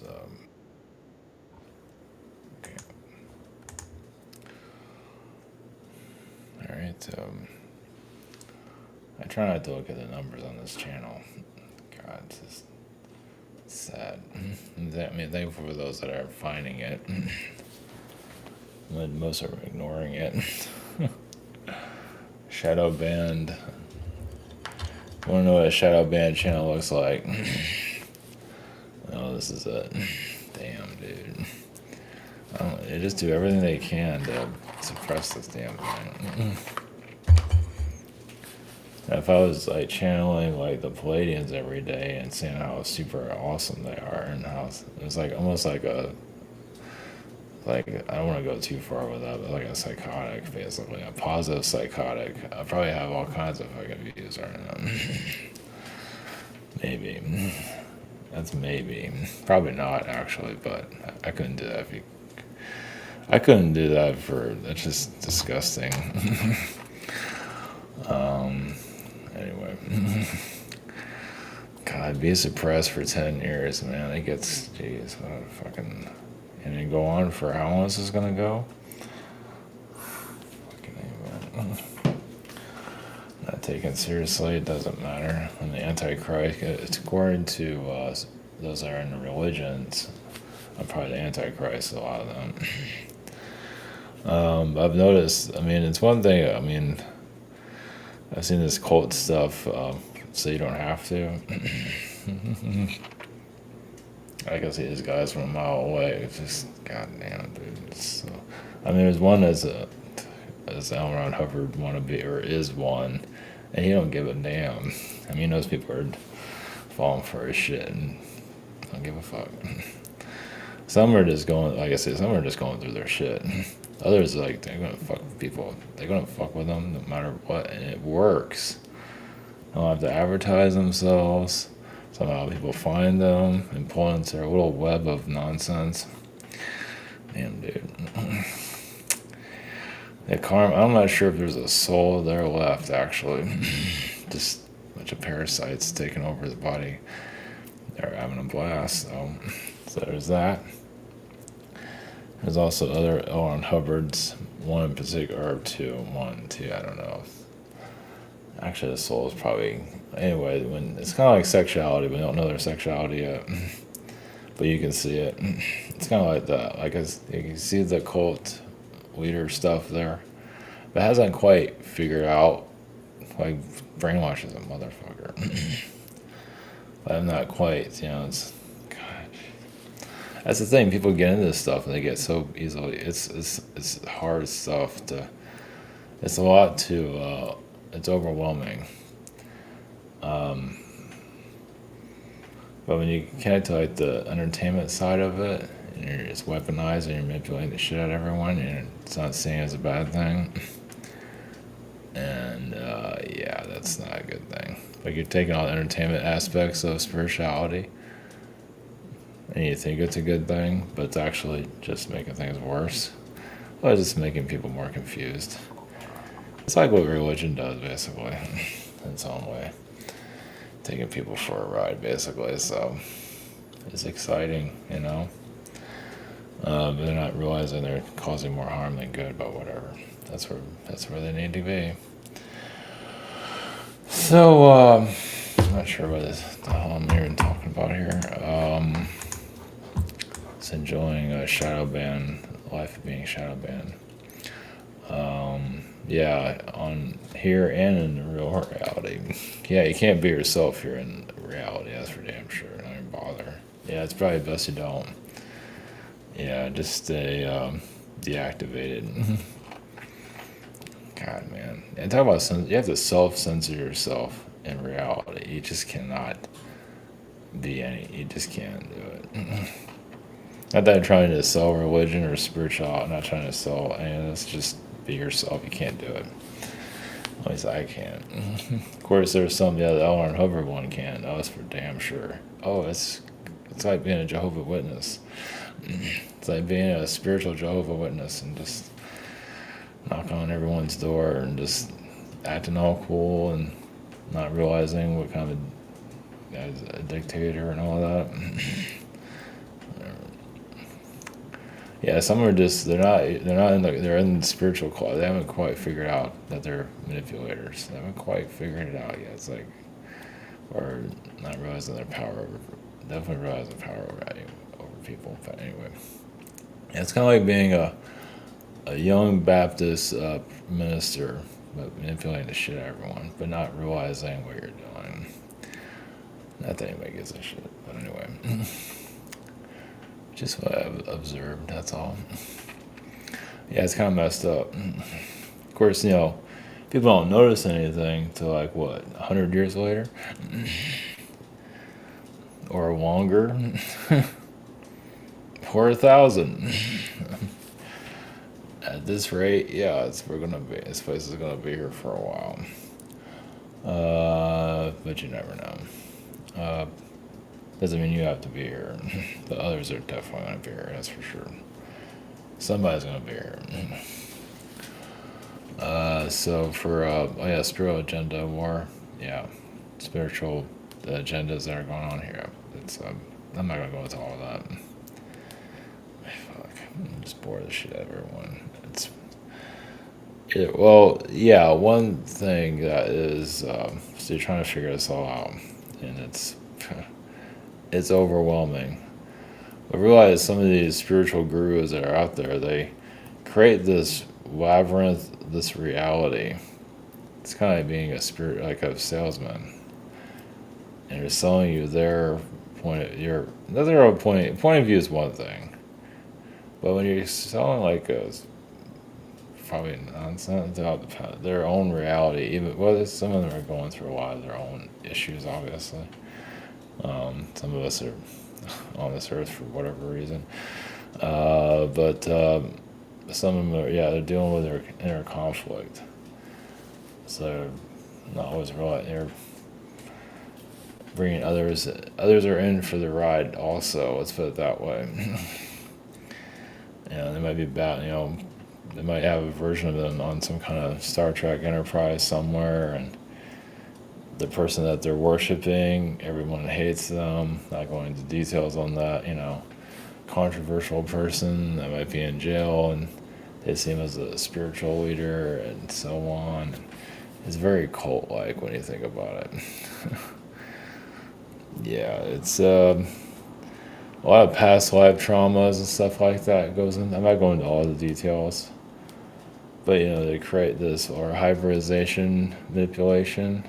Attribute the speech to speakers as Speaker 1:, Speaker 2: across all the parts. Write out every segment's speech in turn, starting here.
Speaker 1: is okay. All right. I try not to look at the numbers on this channel. God, it's just sad. I mean, thankful for those that are finding it. But most are ignoring it. Shadow band. You want to know what a shadow band channel looks like? Oh, this is it. Damn, dude. They just do everything they can to suppress this damn thing. If I was like channeling like the Palladians every day and seeing how super awesome they are and how it's like almost like a I don't want to go too far with that, but like a psychotic, basically a positive psychotic. I probably have all kinds of fucking views right now. Maybe that's maybe probably not actually, but I couldn't do that. I couldn't do that for that's just disgusting. Anyway, God, be suppressed for 10 years, man. It gets, jeez, what a fucking, and then go on for how long is this gonna go? Fucking not taken seriously, it doesn't matter. And the Antichrist, it's according to those that are in the religions, I'm probably the Antichrist, a lot of them. I've noticed, I mean, it's one thing, I mean, I've seen this cult stuff, so you don't have to. I can see these guys from a mile away. It's just, goddamn, dude. It's so, I mean, there's one that's L. Ron Hubbard wannabe, or is one, and he don't give a damn. I mean, those people are falling for his shit and don't give a fuck. Some are just going, like I said, some are just going through their shit. Others, like, they're gonna fuck with people. They're gonna fuck with them no matter what, and it works. They don't have to advertise themselves. Somehow people find them and pull into their little web of nonsense. Damn, dude. The karma, I'm not sure if there's a soul there left, actually. Just a bunch of parasites taking over the body. They're having a blast, so there's that. There's also other L. Ron Hubbards, one in particular, or two, I don't know. Actually, the soul is probably, anyway, when it's kind of like sexuality, we don't know their sexuality yet, but you can see it. It's kind of like that, like you can see the cult leader stuff there, but it hasn't quite figured out, like, brainwash is a motherfucker. But I'm not quite, it's, that's the thing. People get into this stuff and they get so easily. It's hard stuff to. It's a lot to. It's overwhelming. But when you connect to like the entertainment side of it, and you're just weaponized and you're manipulating the shit out of everyone, and it's not seen as a bad thing. And yeah, that's not a good thing. Like you're taking all the entertainment aspects of spirituality. And you think it's a good thing, but it's actually just making things worse. Well, it's just making people more confused. It's like what religion does, basically, in its own way. Taking people for a ride, basically, so it's exciting, but they're not realizing they're causing more harm than good, but whatever. That's where they need to be. So, I'm not sure what the hell I'm even talking about here. Enjoying shadow ban, life of being shadow banned. Yeah, on here and in the real reality. Yeah, you can't be yourself here in reality, that's for damn sure. Don't even bother. Yeah, it's probably best you don't. Yeah, just stay deactivated. God, man. And talk about you have to self-censor yourself in reality. You just cannot you just can't do it. Not that I'm trying to sell religion or spirituality. I'm not trying to sell any of this. Just be yourself. You can't do it. At least I can't. Of course, there's some, the L. Ron Hubbard one can. Oh, that's for damn sure. Oh, it's like being a Jehovah's Witness. It's like being a spiritual Jehovah's Witness and just knocking on everyone's door and just acting all cool and not realizing what kind of a dictator and all that. Yeah, some are just they're not in they're in the spiritual class. They haven't quite figured out that they're manipulators. They haven't quite figured it out yet. It's like, or not realizing their power over, definitely realizing power over people. But anyway, yeah, it's kind of like being a young Baptist minister, but manipulating the shit out of everyone, but not realizing what you're doing. Not that anybody gives a shit, but anyway, just what I've observed. That's all. Yeah, it's kind of messed up. Of course, people don't notice anything till like what, 100 years later, or longer, or 1,000. At this rate, yeah, this place is gonna be here for a while. But you never know. Uh, doesn't mean you have to be here. The others are definitely gonna be here. That's for sure. Somebody's gonna be here. So for spiritual agenda more, yeah, spiritual agendas that are going on here. It's I'm not gonna go into all of that. Fuck, I'm just bore the shit out of everyone. Well, yeah. One thing that is, so you're trying to figure this all out, and it's overwhelming. But realize some of these spiritual gurus that are out there, they create this labyrinth, this reality. It's kind of like being a spirit, like a salesman, and they're selling you their their own point of view is one thing, but when you're selling like a probably nonsense about their own reality, even some of them are going through a lot of their own issues, obviously. Some of us are on this earth for whatever reason, but some of them are, yeah, they're dealing with their inner conflict. So they're not always right. They're bringing others. Others are in for the ride also. Let's put it that way. They might be bad. They might have a version of them on some kind of Star Trek Enterprise somewhere, and the person that they're worshiping, everyone hates them. Not going into details on that. Controversial person that might be in jail, and they see him as a spiritual leader, and so on. It's very cult-like when you think about it. Yeah, it's a lot of past life traumas and stuff like that goes in. I'm not going into all the details, but they create this or hybridization manipulation.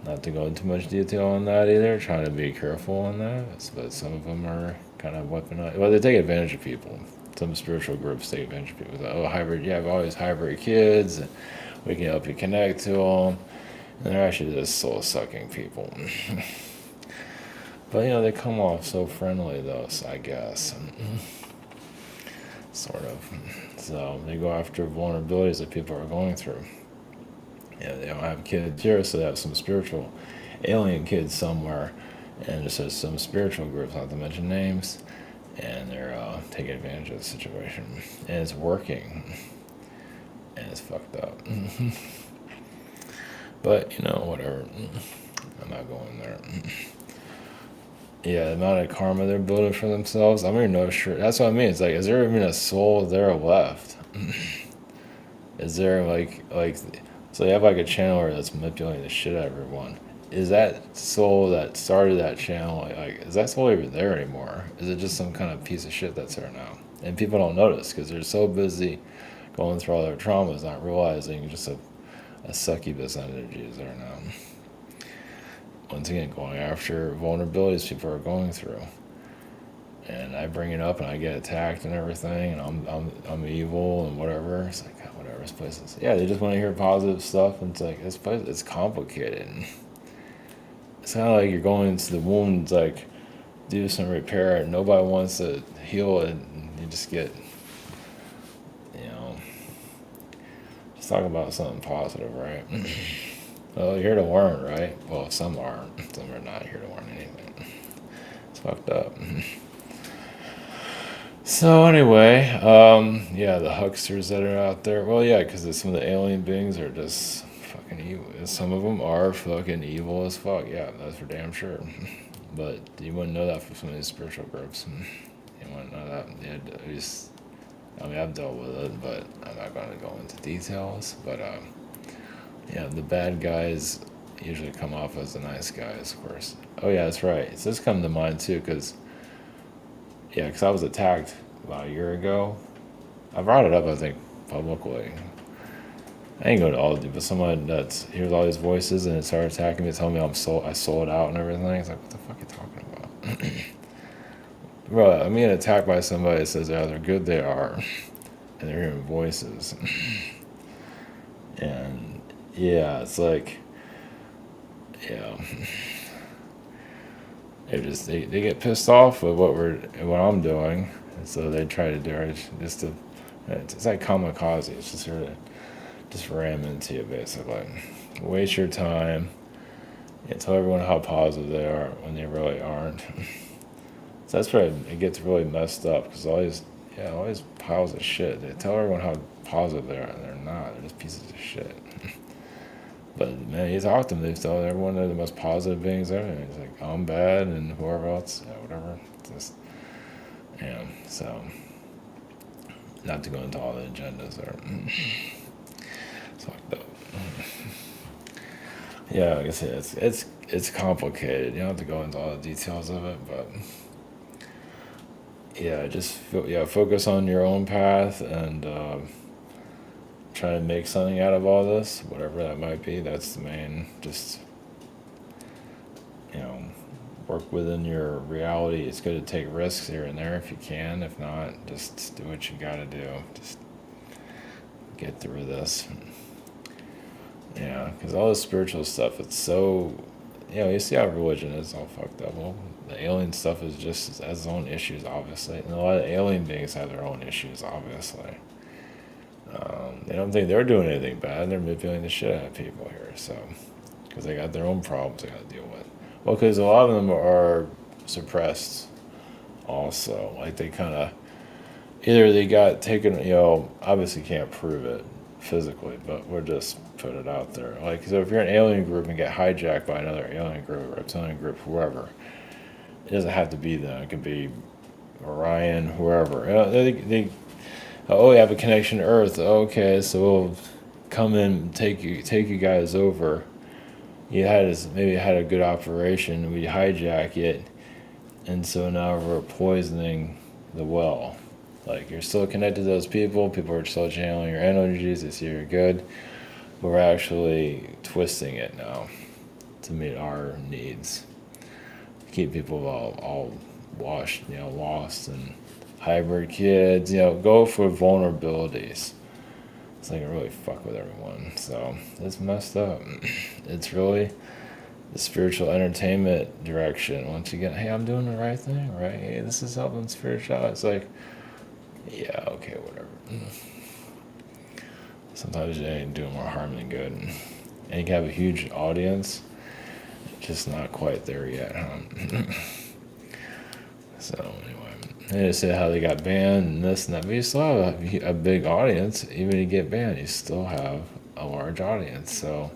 Speaker 1: Not to go into much detail on that either. Trying to be careful on that, but some of them are kind of weaponized. Well, they take advantage of people. Some spiritual groups take advantage of people. Hybrid. Yeah, I've always hybrid kids. And we can help you connect to them. And they're actually just soul-sucking people. But, they come off so friendly, though, so I guess. Sort of. So they go after vulnerabilities that people are going through. They don't have kids here, so they have some spiritual alien kids somewhere. And just has some spiritual groups, not to mention names. And they're taking advantage of the situation. And it's working. And it's fucked up. But, whatever. I'm not going there. Yeah, the amount of karma they're building for themselves, I'm even not sure. That's what I mean. It's like, is there even a soul there left? Is there, so you have like a channel that's manipulating the shit out of everyone. Is that soul that started that channel, is that soul even there anymore? Is it just some kind of piece of shit that's there now? And people don't notice because they're so busy going through all their traumas, not realizing just a succubus energy is there now. Once again, going after vulnerabilities people are going through, and I bring it up and I get attacked and everything, and I'm evil and whatever. It's like, God, whatever. This place is. Yeah, they just want to hear positive stuff, and it's like this place. It's complicated. It's kind of like you're going into the wounds, like do some repair, and nobody wants to heal it, and you just get, just talk about something positive, right? Well, you're here to learn, right? Well, some aren't. Some are not here to learn anything. It's fucked up. So anyway, the hucksters that are out there. Well, yeah, because some of the alien beings are just fucking evil. Some of them are fucking evil as fuck. Yeah, that's for damn sure. But you wouldn't know that from some of these spiritual groups. You want to know that? Yeah, at least, I mean, I've dealt with it, but I'm not going to go into details. But yeah, the bad guys usually come off as the nice guys, of course. Oh yeah, that's right. So this come to mind too, because yeah, because I was attacked about a year ago. I brought it up, I think, publicly. I ain't going to all of it, but someone that hears all these voices and it started attacking me, telling me I sold out and everything. It's like, what the fuck are you talking about? Bro, I'm getting attacked by somebody that says how they're good they are, and they're hearing voices. And yeah, it's like, yeah, they get pissed off with what I'm doing, and so they try to do it just to. It's like kamikaze. It's just here to just ram into you, basically. Waste your time. And tell everyone how positive they are when they really aren't. So that's where it gets really messed up, because all these piles of shit. They tell everyone how positive they are, and they're not. They're just pieces of shit. But man, you talk to them, they tell everyone they're the most positive beings ever. And it's like, I'm bad, and whoever else, whatever. Just, yeah. So, not to go into all the agendas there. It's fucked up. Yeah, like I said, it's complicated. You don't have to go into all the details of it, but yeah, focus on your own path and try to make something out of all this, whatever that might be. That's the main. Just work within your reality. It's good to take risks here and there if you can. If not, just do what you got to do. Just get through this. Yeah, because all this spiritual stuff, it's so, you see how religion is all fucked up. Well, the alien stuff has its own issues, obviously. And a lot of alien beings have their own issues, obviously. They don't think they're doing anything bad. They're manipulating the shit out of people here. So, because they got their own problems they got to deal with. Well, because a lot of them are suppressed also. Like they kind of, either they got taken, obviously can't prove it physically, but we're just put it out there. Like, so if you're an alien group and get hijacked by another alien group, reptilian group, whoever, it doesn't have to be them. It could be Orion, whoever. They oh, you have a connection to Earth. Okay, so we'll come in, take you guys over. Maybe had a good operation. We hijack it, and so now we're poisoning the well. Like, you're still connected to those people. People are still channeling your energies. They see you're good. But we're actually twisting it now to meet our needs. Keep people all washed, lost, and hybrid kids. Go for vulnerabilities. It's like really fuck with everyone. So it's messed up. It's really the spiritual entertainment direction. Once you get, hey, I'm doing the right thing, right? Hey, this is helping spiritual. It's like, yeah, okay, whatever. Sometimes you ain't doing more harm than good. And you can have a huge audience, just not quite there yet, huh? So anyway, they just say how they got banned and this and that, but you still have a big audience. Even if you get banned, you still have a large audience. So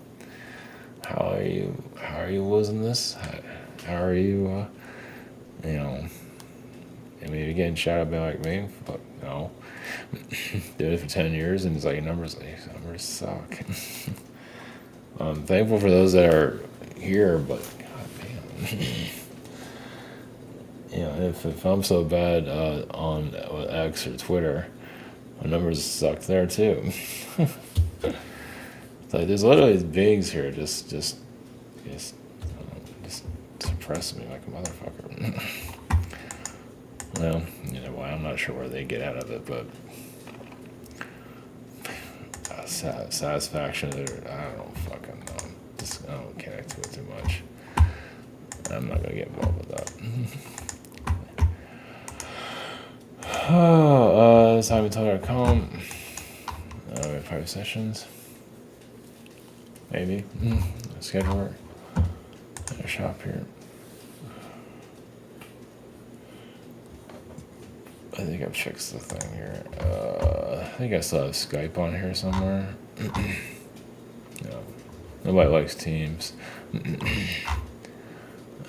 Speaker 1: how are you losing this? How are you, I mean, you're getting shot at by like me, but no. Did it for 10 years, and it's like numbers suck. I'm thankful for those that are here, but god damn. If I'm so bad on X or Twitter, my numbers suck there too. It's like there's literally beings here just suppress me like a motherfucker. Well, I'm not sure where they get out of it, but satisfaction, I don't fucking know. I don't connect to it too much. I'm not gonna get involved with that. SimonTucker.com. We have 5 sessions. Maybe. Schedule it. A shop here. I think I've fixed the thing here. I think I still have Skype on here somewhere. No, nobody likes Teams.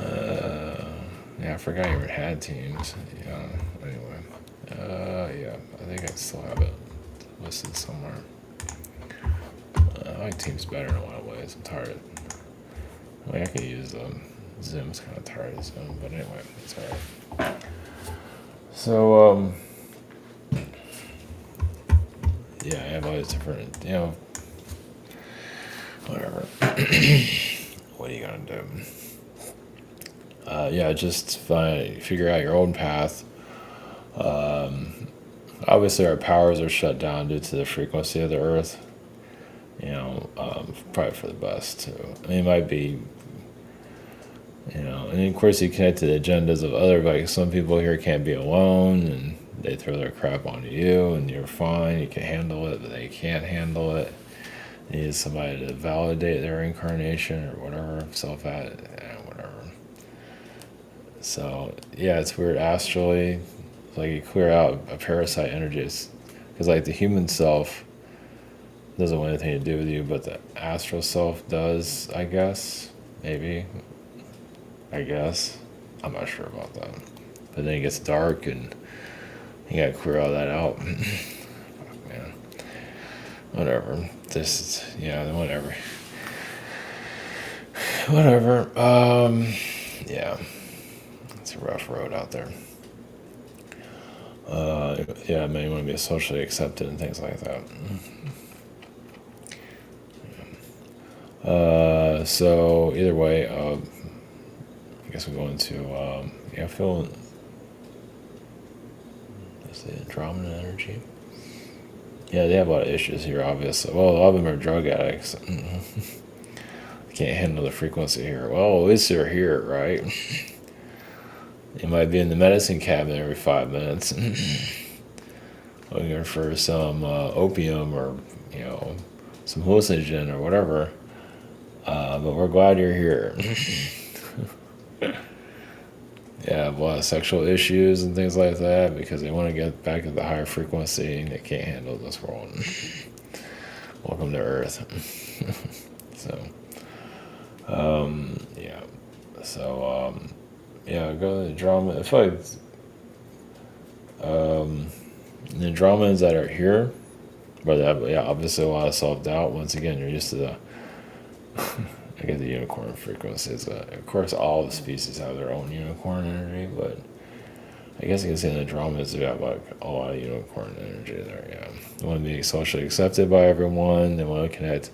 Speaker 1: Yeah, I forgot you even had Teams. Yeah, anyway. think I still have it listed somewhere. I like Teams better in a lot of ways. I'm tired. I mean, I could use Zoom. It's kind of tired of Zoom, but anyway, it's alright. So, yeah, I have all these different, whatever. What are you gonna do? Yeah, just figure out your own path. Obviously, our powers are shut down due to the frequency of the Earth. Probably for the best too. I mean, it might be, and of course you connect to the agendas of other, like some people here can't be alone, and they throw their crap onto you, and you're fine, you can handle it, but they can't handle it. They need somebody to validate their incarnation or whatever, whatever. So yeah, it's weird astrally. Like you clear out a parasite energies, because like the human self doesn't want anything to do with you, but the astral self does, I guess. Maybe. I guess. I'm not sure about that. But then it gets dark and you gotta clear all that out. Fuck, man. Whatever. Whatever. Whatever. Yeah. It's a rough road out there. Yeah, man, you want to be socially accepted and things like that. So either way, I guess we're going to feel that's the Andromeda energy. Yeah, they have a lot of issues here, obviously. Well, a lot of them are drug addicts. Can't handle the frequency here. Well, at least they're here, right? You might be in the medicine cabinet every 5 minutes, looking for some opium or some hallucinogen or whatever. But we're glad you're here. Yeah, a lot of sexual issues and things like that because they want to get back to the higher frequency and they can't handle this world. Welcome to Earth. So, yeah. So, yeah, go to the drama. I feel like the dramas that are here, but obviously a lot of self-doubt. Once again, you're used to the I get the unicorn frequencies. Of course, all the species have their own unicorn energy, but I guess you can say the drama is about like a lot of unicorn energy there. Yeah, they want to be socially accepted by everyone. They want to connect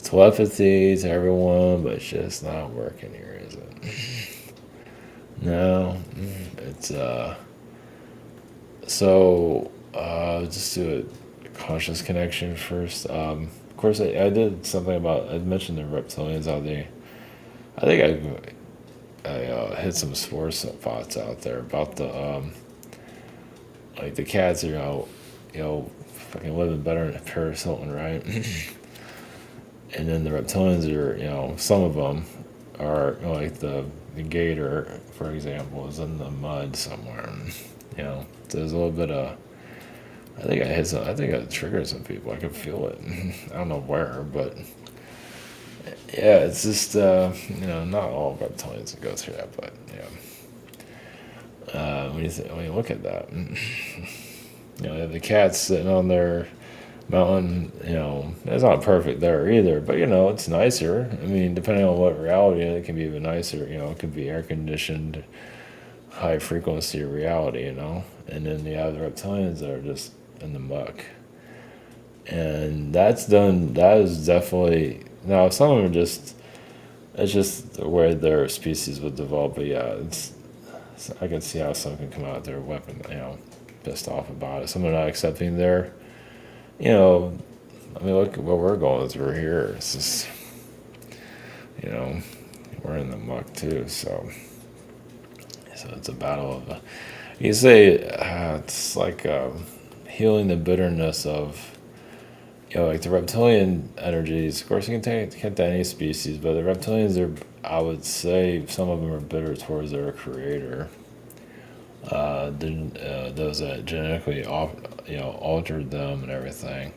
Speaker 1: telepathy to everyone, but it's just not working here, is it? No, it's So just do a conscious connection first. Of course, I did something about. I mentioned the reptilians out there. I think I hit some spore spots out there about the like the cats are fucking living better in Paris Hilton, right? And then the reptilians are some of them are like the gator, for example, is in the mud somewhere. So there's a little bit of. I think I triggered some people. I could feel it. I don't know where, but yeah, it's just not all reptilians go through that, but when you look at that, they have the cats sitting on their mountain. It's not perfect there either, but it's nicer. I mean, depending on what reality, it can be even nicer. It could be air conditioned, high frequency reality. And then you have the reptilians that are just in the muck, and that is definitely now some of them it's just where their species would develop, but yeah, I can see how some can come out their weapon pissed off about it. Some are not accepting their I mean, look at what we're going through here. It's just we're in the muck too, so it's a battle of you say it's like healing the bitterness of like the reptilian energies. Of course, you can take to any species, but the reptilians I would say some of them are bitter towards their creator. Those that genetically altered them and everything.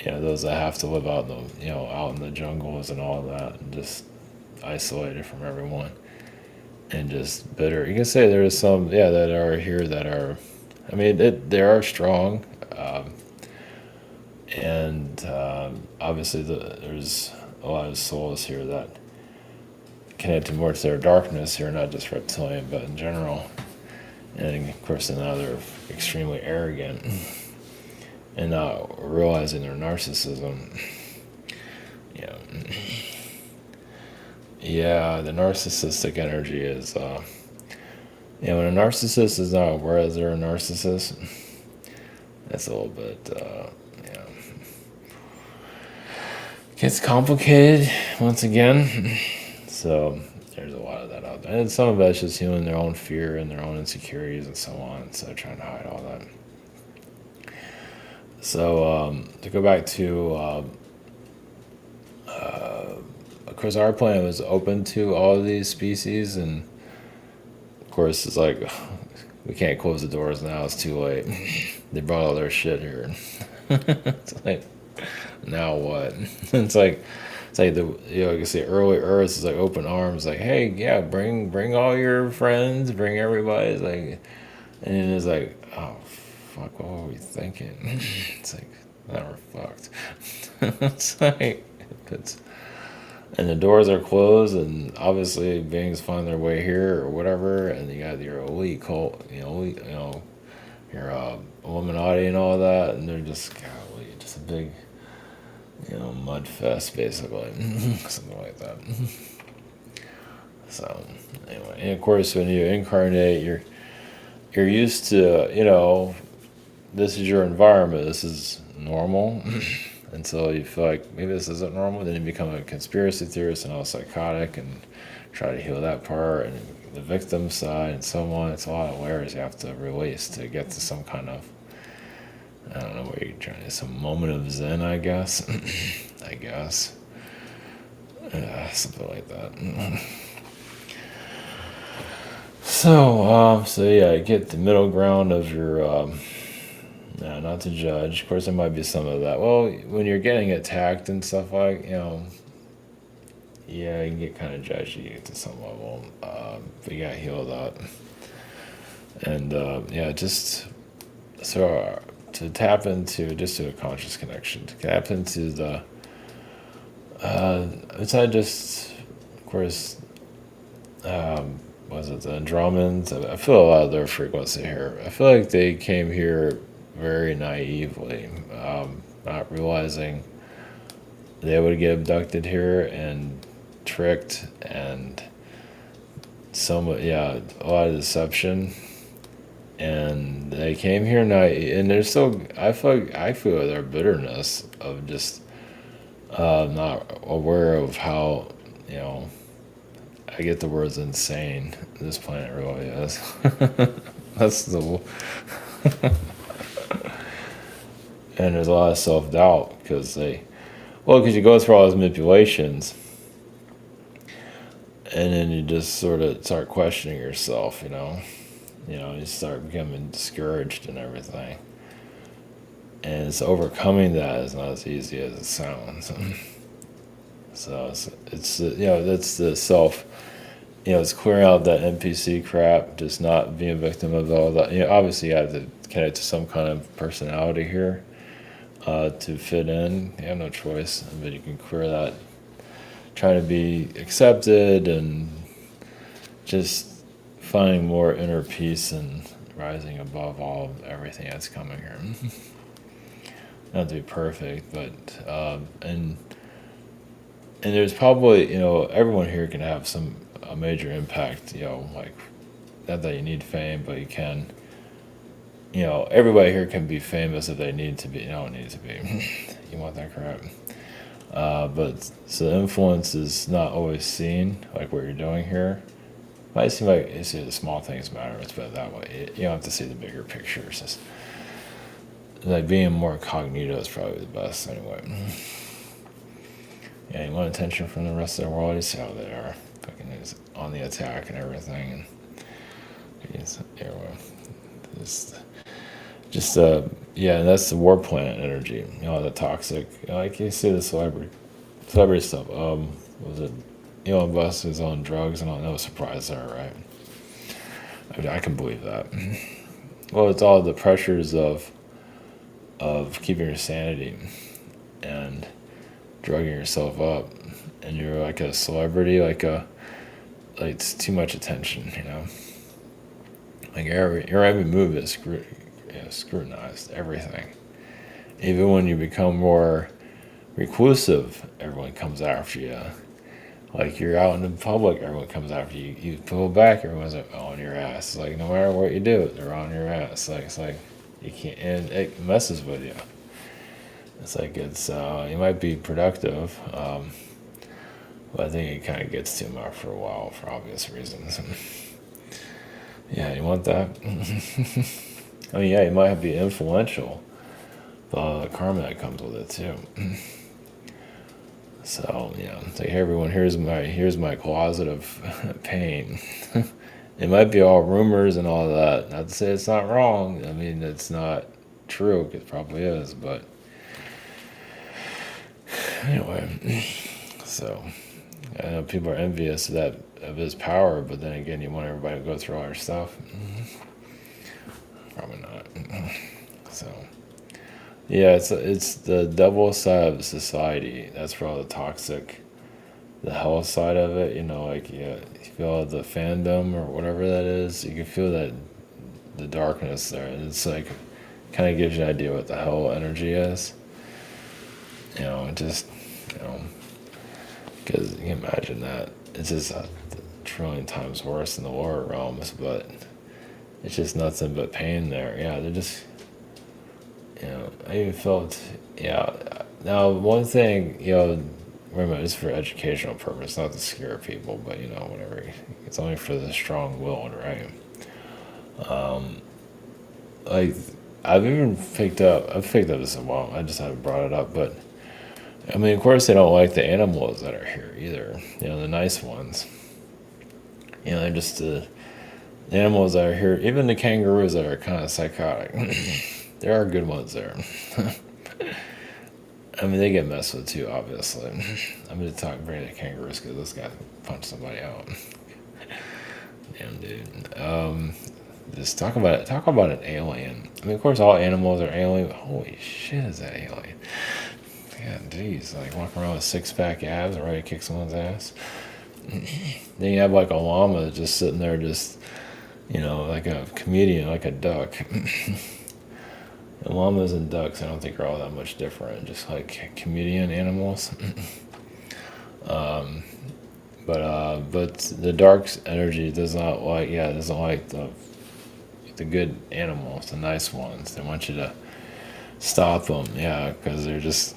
Speaker 1: Those that have to live out out in the jungles and all that, and just isolated from everyone, and just bitter. You can say there's some that are here that I mean, they are strong, and obviously there's a lot of souls here that connected more to their darkness here, not just reptilian, but in general. And of course, now they're extremely arrogant and not realizing their narcissism. Yeah, yeah, the narcissistic energy is. When a narcissist is not aware that they're a narcissist, that's a little bit. Gets complicated once again. So there's a lot of that out there. And some of it's just healing their own fear and their own insecurities and so on. So trying to hide all that. So to go back to, of course, our planet was open to all of these species. And of course, it's like, we can't close the doors now. It's too late. They brought all their shit here. It's like, now what? It's like the like I say, early Earth is like open arms, like, hey, yeah, bring all your friends, bring everybody. It's like, and it's like, oh fuck, what were we thinking? It's like, now we're fucked. It's like, and the doors are closed, and obviously beings find their way here or whatever, and you got your elite cult, your Illuminati and all that, and they're just, golly, just a big, mud fest, basically. Something like that. So, anyway, and of course, when you incarnate, you're used to, this is your environment, this is normal, until you feel like maybe this isn't normal, then you become a conspiracy theorist and all psychotic and try to heal that part and the victim side and so on. It's a lot of layers you have to release to get to some kind of, I don't know what you're trying to, some moment of zen, I guess. I guess. Something like that. So yeah, get the middle ground of your, not to judge. Of course, there might be some of that. Well, when you're getting attacked and stuff like, yeah, you can get kind of judgy to some level. But you got to heal that. And, just so to tap into, just to a conscious connection, to tap into the, it's not just, of course, was it the Andromedans? I feel a lot of their frequency here. I feel like they came here very naively, not realizing they would get abducted here and tricked, and a lot of deception. And they came here naive, and they're still. I feel their bitterness of just not aware of how, I get the words insane. This planet really is. That's the. And there's a lot of self-doubt because you go through all those manipulations, and then you just sort of start questioning yourself, you start becoming discouraged and everything. And it's overcoming that is not as easy as it sounds. So it's that's the self, it's clearing out that NPC crap, just not being a victim of all that. Obviously you have to connect to some kind of personality here. To fit in, you have no choice, but you can clear that. Try to be accepted and just finding more inner peace and rising above all of everything that's coming here. Not to be perfect, but and there's probably everyone here can have a major impact. Like, not that you need fame, but you can. Everybody here can be famous if they need to be. You don't need to be. You want that crap. But so the influence is not always seen, like what you're doing here. It might seem like you see the small things matter. It's better that way. You don't have to see the bigger picture. It's just like being more cognito is probably the best anyway. Yeah, you want attention from the rest of the world. You see how they are fucking is on the attack and everything. And and that's the war planet energy. The toxic. Like you see the celebrity stuff. Was it Elon Musk is on drugs and all? No surprise there, right? I can believe that. well, it's all the pressures of keeping your sanity and drugging yourself up, and you're like a celebrity, like it's too much attention, you know. Like your every move is scrutinized, everything. Even when you become more reclusive, everyone comes after you. Like you're out in the public, everyone comes after you. You pull back, everyone's like on your ass. It's like no matter what you do, they're on your ass. Like it's like you can't, and it messes with you. It's like you might be productive, but I think it kind of gets too much for a while for obvious reasons. Yeah, you want that? I mean, yeah, you might be influential, but all the karma that comes with it too. So yeah, it's like, hey everyone, here's my closet of pain. It might be all rumors and all that. Not to say it's not wrong. I mean, it's not true. It probably is, but anyway. So I know people are envious of his power, but then again, you want everybody to go through all your stuff. Probably not. So. Yeah, it's the double side of society. That's for all the toxic, the hell side of it. You know, like yeah, you feel the fandom or whatever that is. You can feel that the darkness there. And it's like kind of gives you an idea what the hell energy is. You know, just you know, because you can imagine that it's just a trillion times worse in the lower realms, but it's just nothing but pain there. Yeah, they're just. You know, I even felt, yeah. Now, one thing, you know, remember, it's for educational purpose, not to scare people, but you know, whatever. It's only for the strong-willed, right? Like, I've picked up this a while. I just haven't brought it up, but I mean, of course, they don't like the animals that are here either. You know, the nice ones. You know, they're just the animals that are here. Even the kangaroos that are kind of psychotic. There are good ones there. I mean, they get messed with too, obviously. I'm going to bring the kangaroos because this guy punched somebody out. Damn, dude. Just talk about an alien. I mean, of course, all animals are alien. But holy shit, is that alien? Yeah, geez, like walking around with six-pack abs and ready to kick someone's ass. Then you have like a llama just sitting there, just you know, like a comedian, like a duck. And llamas and ducks, I don't think are all that much different, just like comedian animals. But the dark energy doesn't like the good animals, the nice ones. They want you to stop them, yeah, because they're just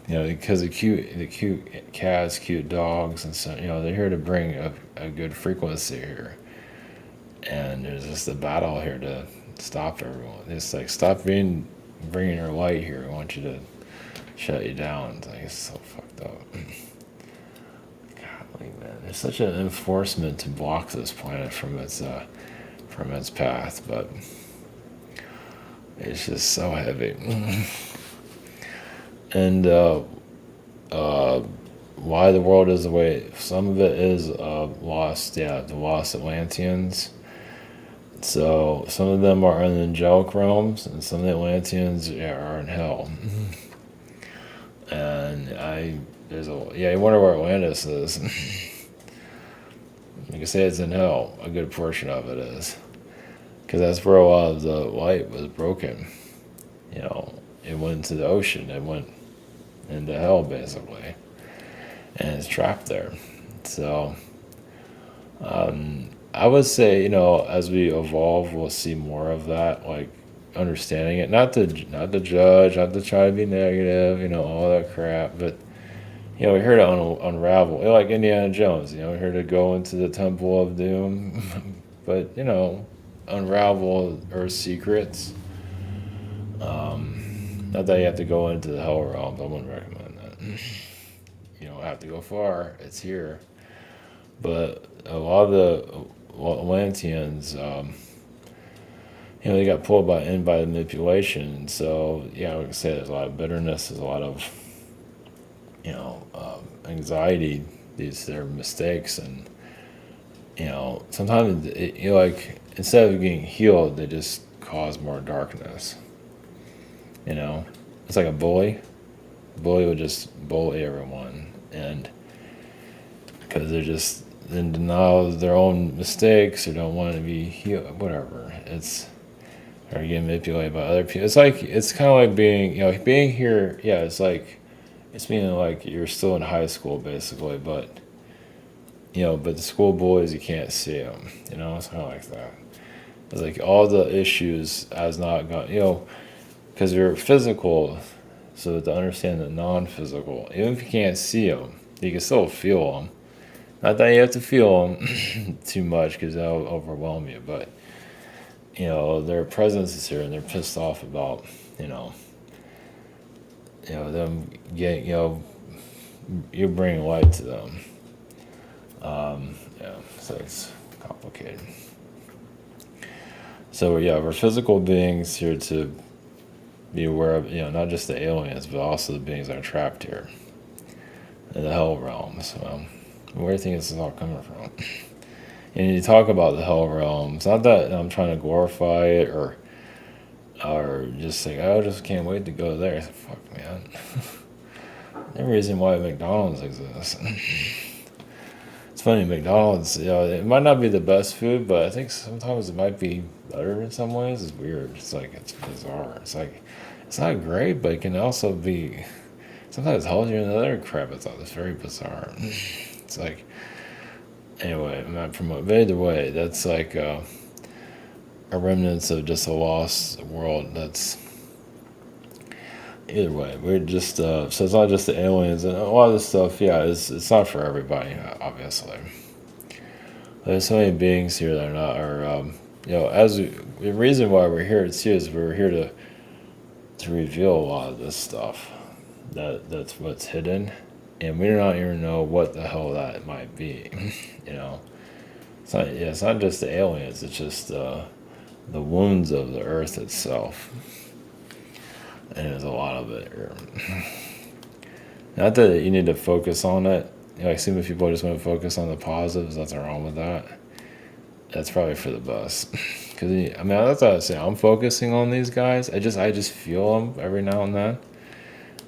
Speaker 1: because the cute cats, cute dogs, and so they're here to bring a good frequency here, and there's just a battle here to stop everyone. It's like bringing your light here. I want you to shut you down. It's like it's so fucked up. Golly, man, there's such an enforcement to block this planet from its path, but it's just so heavy. And why the world is the way. Some of it is lost. Yeah, the lost Atlanteans. So some of them are in the angelic realms, and some of the Atlanteans are in hell. And you wonder where Atlantis is. You can say it's in hell. A good portion of it is, because that's where a lot of the light was broken. It went into the ocean. It went into hell basically, and it's trapped there. So. I would say, as we evolve, we'll see more of that, like understanding it, not to judge, not to try to be negative, all that crap, but we're here to unravel, like Indiana Jones, we're here to go into the Temple of Doom, but unravel Earth's secrets. Not that you have to go into the hell realms. I wouldn't recommend that. You don't have to go far. It's here, but a lot of the Atlanteans, they got pulled in by the manipulation. So, like I say, there's a lot of bitterness. There's a lot of, anxiety. Their mistakes, and sometimes like instead of getting healed, they just cause more darkness. You know, it's like a bully. A bully would just bully everyone, and because they're just in denial of their own mistakes or don't want to be healed, whatever. It's or getting manipulated by other people. It's kind of like being here. Yeah, it's meaning like you're still in high school basically, but but the school boys you can't see them. It's kind of like that. It's like all the issues has not gone. Because you're physical, so to understand the non-physical, even if you can't see them, you can still feel them. Not that you have to feel them too much because that'll overwhelm you, but their presence is here and they're pissed off about them getting you bring light to them. So it's complicated. So yeah, we're physical beings here to be aware of not just the aliens but also the beings that are trapped here in the hell realms. Where do you think this is all coming from? And you talk about the hell realms. Not that I'm trying to glorify it or just say, I just can't wait to go there. Fuck, man. The reason why McDonald's exists. It's funny, McDonald's, it might not be the best food, but I think sometimes it might be better in some ways. It's weird. It's bizarre. It's not great, but it can also be sometimes healthier than other crap. It's very bizarre. It's like, anyway, I'm not promoting, but either way, that's like a remnants of just a lost world. That's either way. We're just so it's not just the aliens and a lot of this stuff. Yeah, it's not for everybody, obviously. There's so many beings here that the reason why we're here too is we're here to reveal a lot of this stuff. That's what's hidden. And we do not even know what the hell that might be. It's not just the aliens. It's just the wounds of the earth itself. And there's a lot of it here. Not that you need to focus on it. I see if people just want to focus on the positives. Nothing wrong with that. That's probably for the best. Because that's what I say. I'm focusing on these guys. I just feel them every now and then.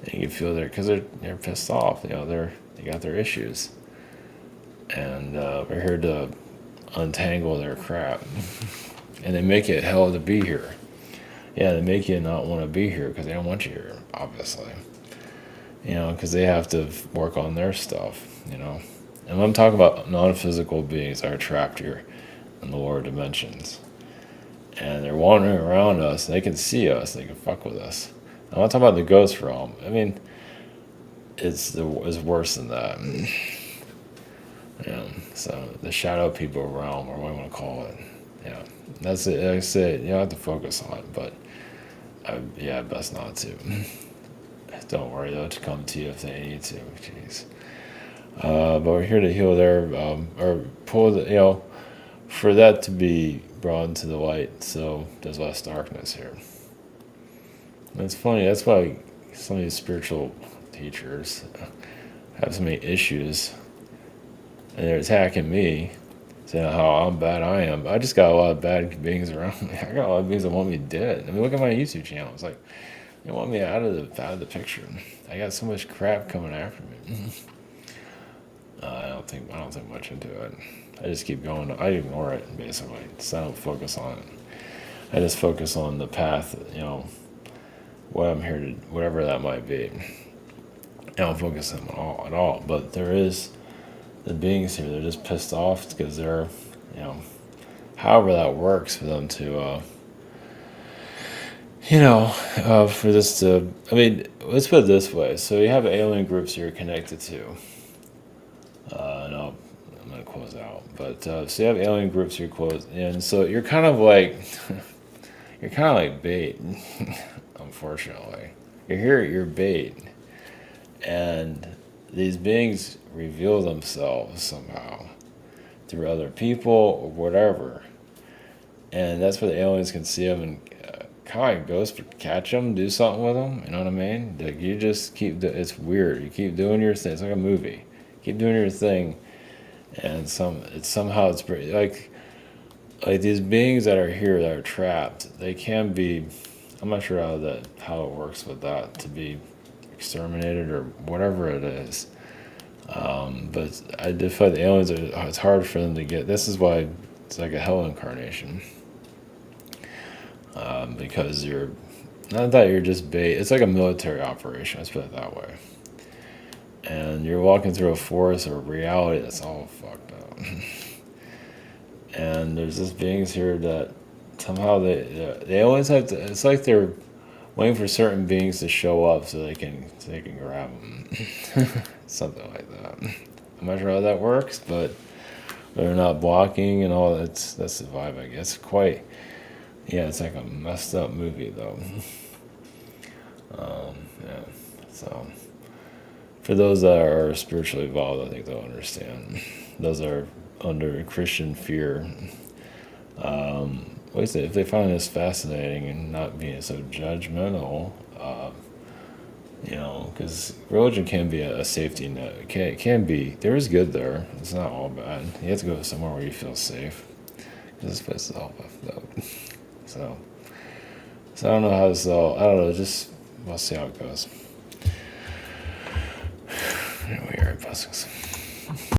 Speaker 1: And you can feel because they're pissed off. They got their issues, and we're here to untangle their crap. And they make it hell to be here. Yeah, they make you not want to be here because they don't want you here, obviously. Because they have to work on their stuff. And I'm talking about non-physical beings that are trapped here in the lower dimensions, and they're wandering around us. They can see us. They can fuck with us. I'm not talking about the ghost realm. It's worse than that. So the shadow people realm, or what you want to call it. That's it. Like I said, you don't have to focus on it, but best not to. Don't worry, they'll come to you if they need to. Jeez. But we're here to heal or pull for that to be brought into the light, so there's less darkness here. And it's funny, that's why some of these spiritual teachers have so many issues, and they're attacking me, saying how bad I am. I just got a lot of bad beings around me. I got a lot of beings that want me dead. Look at my YouTube channel. It's like, they want me out of the picture. I got so much crap coming after me. I don't think much into it. I just keep going. I ignore it, basically. So I don't focus on it. I just focus on the path, what I'm here to, whatever that might be. I don't focus on them at all. But there is the beings here. They're just pissed off because they're, however that works for them to, for this to, let's put it this way. So you have alien groups you're connected to. I'm going to close out. But so you have alien groups you're close, and so you're kind of like, bait, unfortunately. You're here, you're bait. And these beings reveal themselves somehow through other people or whatever. And that's where the aliens can see them and kind of ghost catch them, do something with them. You know what I mean? Like you just it's weird. You keep doing your thing. It's like a movie. Keep doing your thing, and it's pretty like like these beings that are here that are trapped, they can be. I'm not sure how it works with that to be exterminated or whatever it is. But I did find the aliens it's hard for them to get. This is why it's like a hell incarnation. Because you're not that you're just bait. It's like a military operation. Let's put it that way. And you're walking through a forest or reality that's all fucked up. And there's just beings here that somehow they always have to. It's like they're waiting for certain beings to show up so they can grab them. Something like that. I'm not sure how that works, but they're not blocking and all. That's the vibe, I guess. Quite. Yeah, it's like a messed up movie though. Yeah. So for those that are spiritually evolved, I think they'll understand. Those are under Christian fear. Like I say, if they find this fascinating and not being so judgmental, because religion can be a safety net. It can be. There is good there. It's not all bad. You have to go somewhere where you feel safe. Because this place is all left up. So I don't know how this all. I don't know. Just we'll see how it goes. Anyway, all right, blessings.